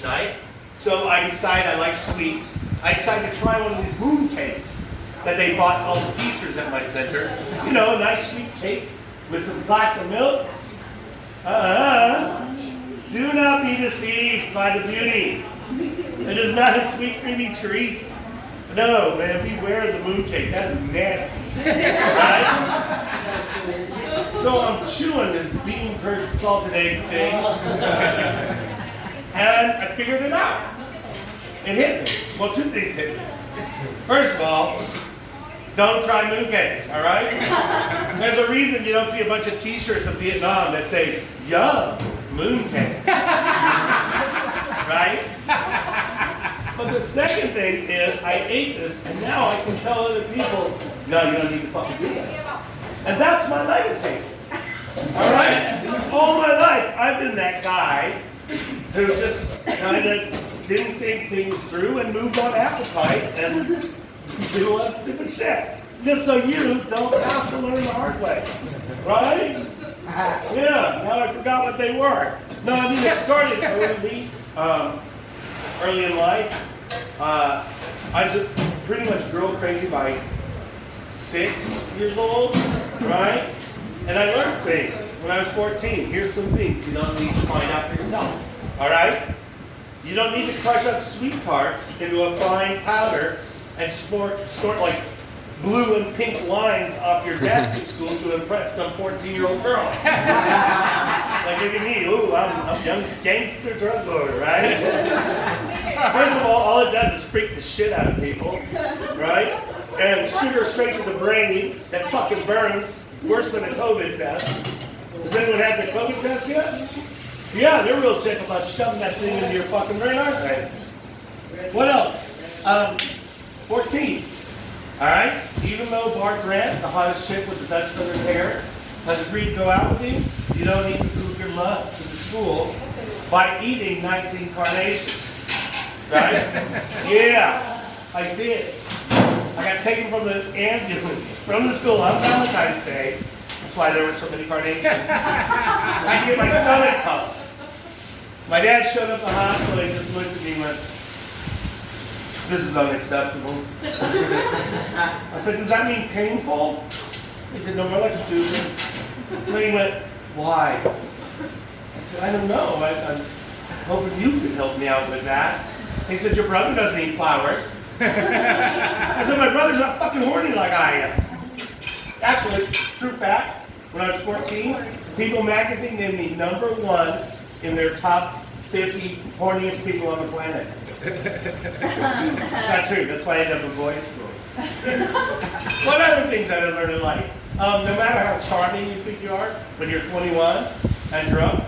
night. So I decided I like sweets. I decided to try one of these moon cakes that they bought all the teachers at my center. You know, a nice sweet cake with some glass of milk. Do not be deceived by the beauty. It is not a sweet, creamy treat. No, man, beware of the moon cake. That is nasty. Right? So I'm chewing this bean curd salted egg thing. And I figured it out. It hit me. Well, two things hit me. First of all, don't try moon cakes, all right? There's a reason you don't see a bunch of t-shirts of Vietnam that say, "Yum, moon cakes." Right? But the second thing is, I ate this, and now I can tell other people, no, you don't need to fucking do that. And that's my legacy. All right? All my life, I've been that guy who just kind of didn't think things through and moved on appetite and do a lot of stupid shit. Just so you don't have to learn the hard way. Right? Yeah, now I forgot what they were. No, I mean, it started early in life. I was pretty much girl crazy by 6 years old, right? And I learned things when I was 14. Here's some things you don't need to find out for yourself. All right? You don't need to crush up sweet tarts into a fine powder and snort like blue and pink lines off your desk at school to impress some 14-year-old girl. Like look at me, ooh, I'm a young gangster drug lord, right? First of all it does is freak the shit out of people, right? And sugar straight to the brain that fucking burns, worse than a COVID test. Has anyone had the COVID test yet? Yeah, they're real chick about shoving that thing into your fucking brain, aren't they? What else? 14. Alright? Even though Bart Grant, the hottest chick with the best feathered hair, has agreed to go out with you, you don't need to prove your love to the school by eating 19 carnations. Right? Yeah, I did. I got taken from the ambulance, from the school on Valentine's Day. That's why there were so many carnations. I get my stomach pumped. My dad showed up at the hospital, he just looked at me and went, "This is unacceptable." I said, "Does that mean painful?" He said, "No, more like stupid." And then he went, "Why?" I said, "I don't know. I'm hoping you could help me out with that." He said, "Your brother doesn't eat flowers." I said, "My brother's not fucking horny like I am." Actually, true fact, when I was 14, People magazine named me #1 in their top 50 horniest people on the planet. It's not true. That's why I ended up in boys' school. What other things I learned in life? No matter how charming you think you are when you're 21 and drunk,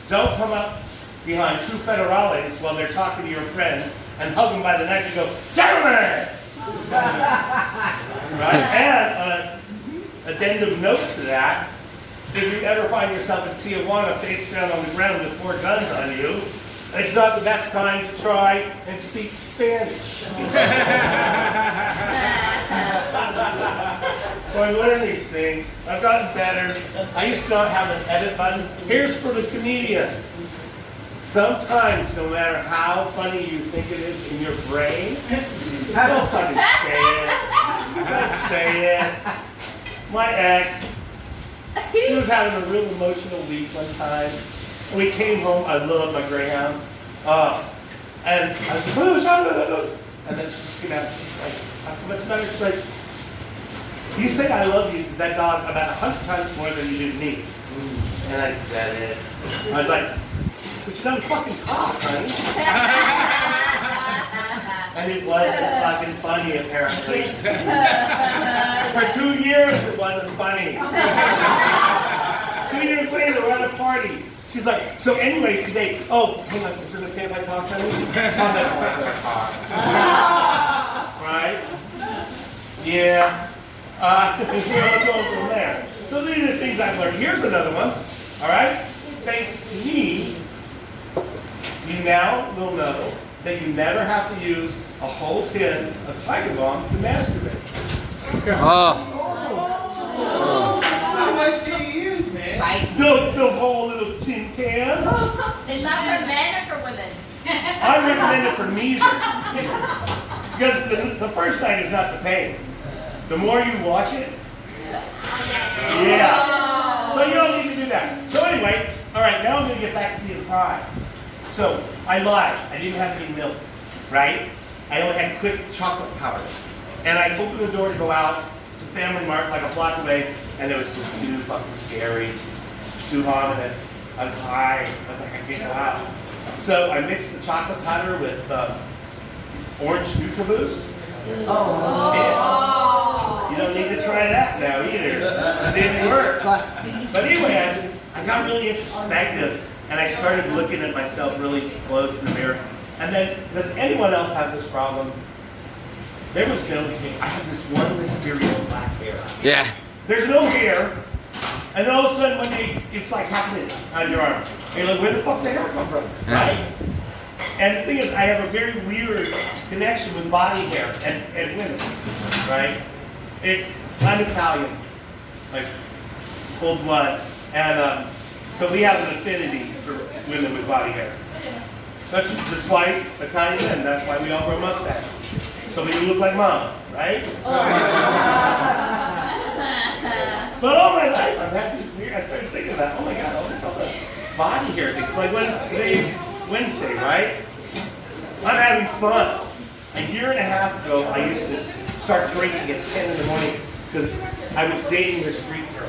don't come up behind two federales while they're talking to your friends and hug them by the neck and go, "Gentlemen!" Right? And on an addendum note to that, if you ever find yourself in Tijuana face down on the ground with 4 guns on you, it's not the best time to try and speak Spanish. So I learned these things. I've gotten better. I used to not have an edit button. Here's for the comedians. Sometimes, no matter how funny you think it is in your brain, don't fucking say it. Don't say it. My ex, she was having a real emotional week one time. And we came home, I love my Greyhound. And I was like, "Oh, and then she just came out, she's like, "I feel much better." She's like, "You say I love you to that dog about 100 times more than you do me." And I said it. I was like, "But she doesn't fucking talk, honey." And it wasn't fucking funny, apparently. For 2 years, it wasn't funny. 2 years later, we're at a party. She's like, "So anyway, today, oh, hang on, is it okay if I talk, honey?" I'm not gonna talk. Right? Yeah. I'm going from there. So these are things I've learned. Here's another one. All right? Thanks to me, you now will know that you never have to use a whole tin of Tiger Bomb to masturbate. Oh. How much do you use, man? The whole little tin can. Is that for men or for women? wasn't in it for neither. Because the first night is not the pain. The more you watch it, yeah. So you don't need to do that. So anyway, all right, now I'm going to get back to the pie. So I lied. I didn't have any milk, right? I only had quick chocolate powder. And I opened the door to go out to Family Mart like a block away, and it was just too fucking scary, too ominous. I was high. I was like, I can't go out. So I mixed the chocolate powder with orange NutriBoost. Oh. Yeah. You don't need to try that now either. It didn't work. But anyway, I got really introspective, and I started looking at myself really close in the mirror. And then, does anyone else have this problem? There was no hair. I have this one mysterious black hair. Yeah. There's no hair, and all of a sudden it's like happening on your arm. And you're like, where the fuck did the hair come from? Right? And the thing is, I have a very weird connection with body hair and women, right? I'm Italian, like full blood, and so we have an affinity for women with body hair. That's why Italian men, that's why we all grow mustaches. So we look like mama, right? But all my life I've had this weird, I started thinking about, oh my God, what's all the body hair things? Like today's Wednesday, right? I'm having fun. A year and a half ago, I used to start drinking at 10 in the morning because I was dating this Greek girl.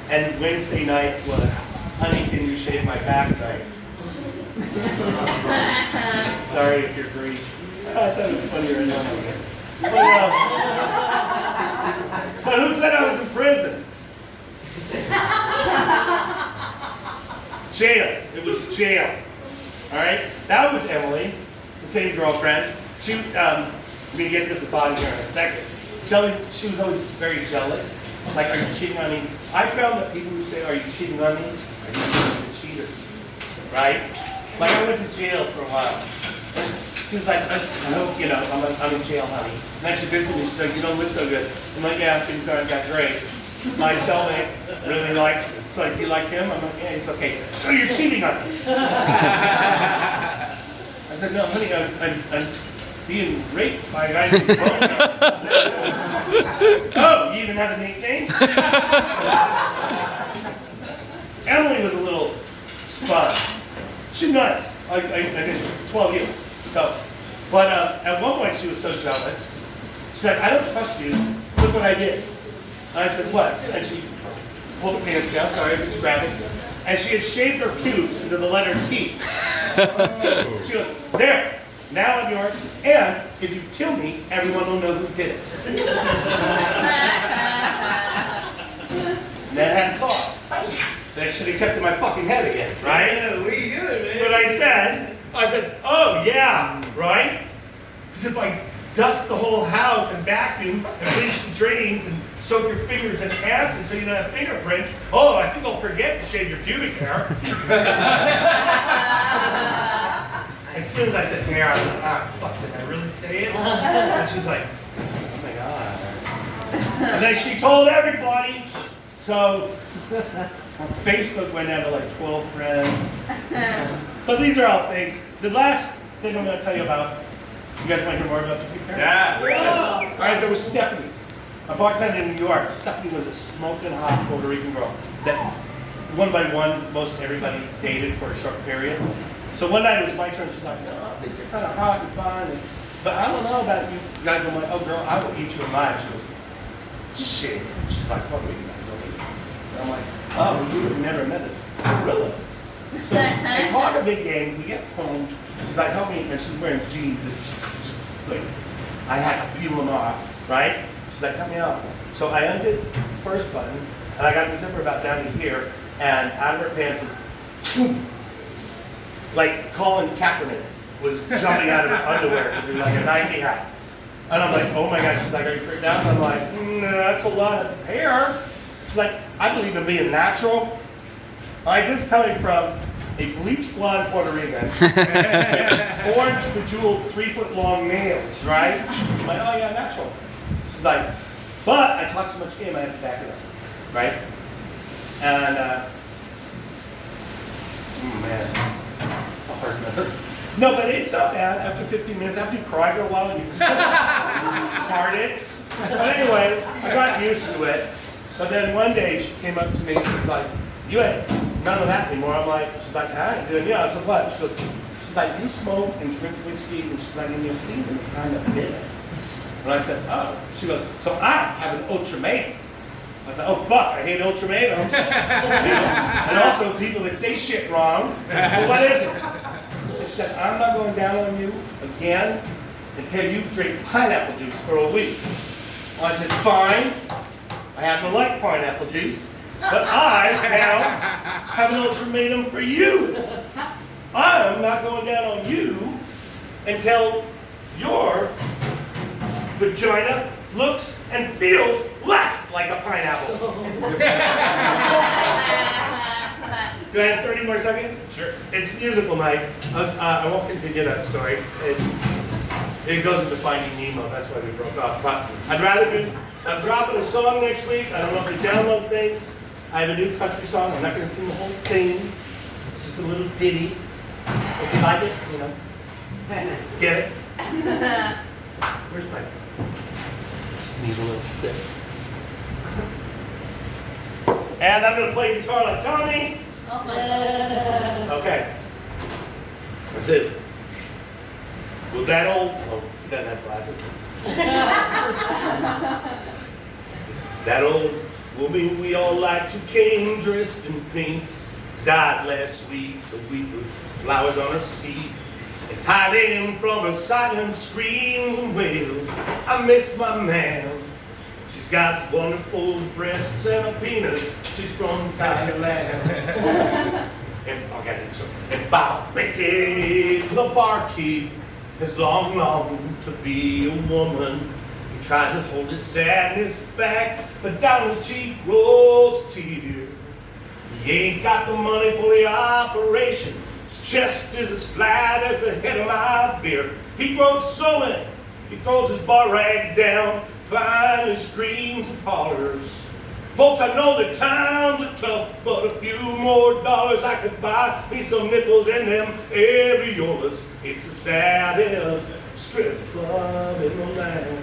And Wednesday night was, honey, can you shave my back night? Sorry if you're Greek. I thought it was funnier than that, I guess. But, so who said I was in prison? Jail. It was jail. All right? That was Emily, the same girlfriend. She, we get to the body here in a second. She was always very jealous. Like, are you cheating on me? I found that people who say, are you cheating on me? Are you cheaters? Right? Like, I went to jail for a while. And she was like, I hope, you know, I'm in jail, honey. And then she visited me, she's like, you don't look so good. I'm like, yeah, things aren't that great. My cellmate really likes me. It's like, you like him? I'm like, yeah, it's okay. So you're cheating on me. I said, no, honey, I'm being raped by a guy who's broke. Oh, you even have a nickname? Emily was a little sponge. She's nice. I did 12 years. So, but at one point she was so jealous. She said, I don't trust you. Look what I did. And I said, what? And she pulled her pants down. Sorry, it's graphic. And she had shaved her pubes into the letter T. She goes, there. Now I'm yours. And if you kill me, everyone will know who did it. And then I had to call. That should have kept in my fucking head again, right? Yeah, what are you doing, man? But I said, oh yeah, right? Because if I dust the whole house and vacuum and bleach the drains and soak your fingers in acid so you don't have fingerprints, oh, I think I'll forget to shave your pubic hair. As soon as I said hair, I was like, ah, fuck, did I really say it? And she's like, oh my God. And then she told everybody. So Facebook went down to like 12 friends. So these are all things. The last thing I'm going to tell you about, you guys want to hear more about the pubic hair? Yeah. All right, there was Stephanie, a bartender in New York. Stephanie was a smoking hot Puerto Rican girl that one by one, most everybody dated for a short period. So one night it was my turn. She's like, no, I think you're kind of hot and fine. But I don't know about you guys. I'm like, oh girl, I will eat you alive. She goes, shit. She's like, Puerto Rican guys don't eat. And I'm like, oh, you have never met a gorilla. So I talk a big game. We get home. She's like, help me. And she's wearing jeans. And she's like, I had to peel them off, right? She's like, help me out. So I undid the first button, and I got the zipper about down to here, and out of her pants is, boom, like Colin Kaepernick was jumping out of her underwear to do like a Nike hat. And I'm like, oh my gosh. She's like, are you freaked out? And I'm like, no, that's a lot of hair. She's like, I believe in being natural. All right, this is coming from a bleached blonde Puerto Rican with orange bejeweled 3-foot-long nails, right? I'm like, oh yeah, natural. She's like, but I talk so much game, I have to back it up, right? And, oh man, I'll hurt No, but it's not bad. After 15 minutes, after you cry for a while, you heart it. But anyway, I got used to it. But then one day she came up to me and she's like, you ain't none of that anymore. I'm like, she's like, I ain't doing, yeah. I said, what? She goes, she's like, you smoke and drink whiskey, and she's like, and your semen's kind of bitter. And I said, oh. She goes, so I have an ultimatum. I said, oh fuck, I hate ultimatums. And also people that say shit wrong. Well, what is it? She said, I'm not going down on you again until you drink pineapple juice for a week. Well, I said, fine. I happen to like pineapple juice, but I now have an ultimatum for you. I'm not going down on you until your vagina looks and feels less like a pineapple. Do I have 30 more seconds? Sure. It's musical night. I won't continue that story. It goes into Finding Nemo. That's why we broke off. But I'm dropping a song next week. I don't know if you download things. I have a new country song. I'm not going to sing the whole thing. It's just a little ditty. If you like it, you know. Get it? Where's my... Just need a little sip. And I'm going to play guitar like Tommy. Okay. This is. Well, that old. Oh, he doesn't have glasses. That old woman we all like to came dressed in pink. Died last week, so we put flowers on her seat and tied in from her silent screams and wails. I miss my man. She's got wonderful breasts and a penis. She's from Thailand. And Bob Becky, the barkeep, has long longed to be a woman. He tried to hold his sadness back, but down his cheek rolls a tear. He ain't got the money for the operation. His chest is as flat as the head of my beer. He grows sullen. He throws his bar rag down, finally screams and hollers. Folks, I know that times are tough, but a few more dollars I could buy me some nickels in them areolas. It's the saddest strip club in the land.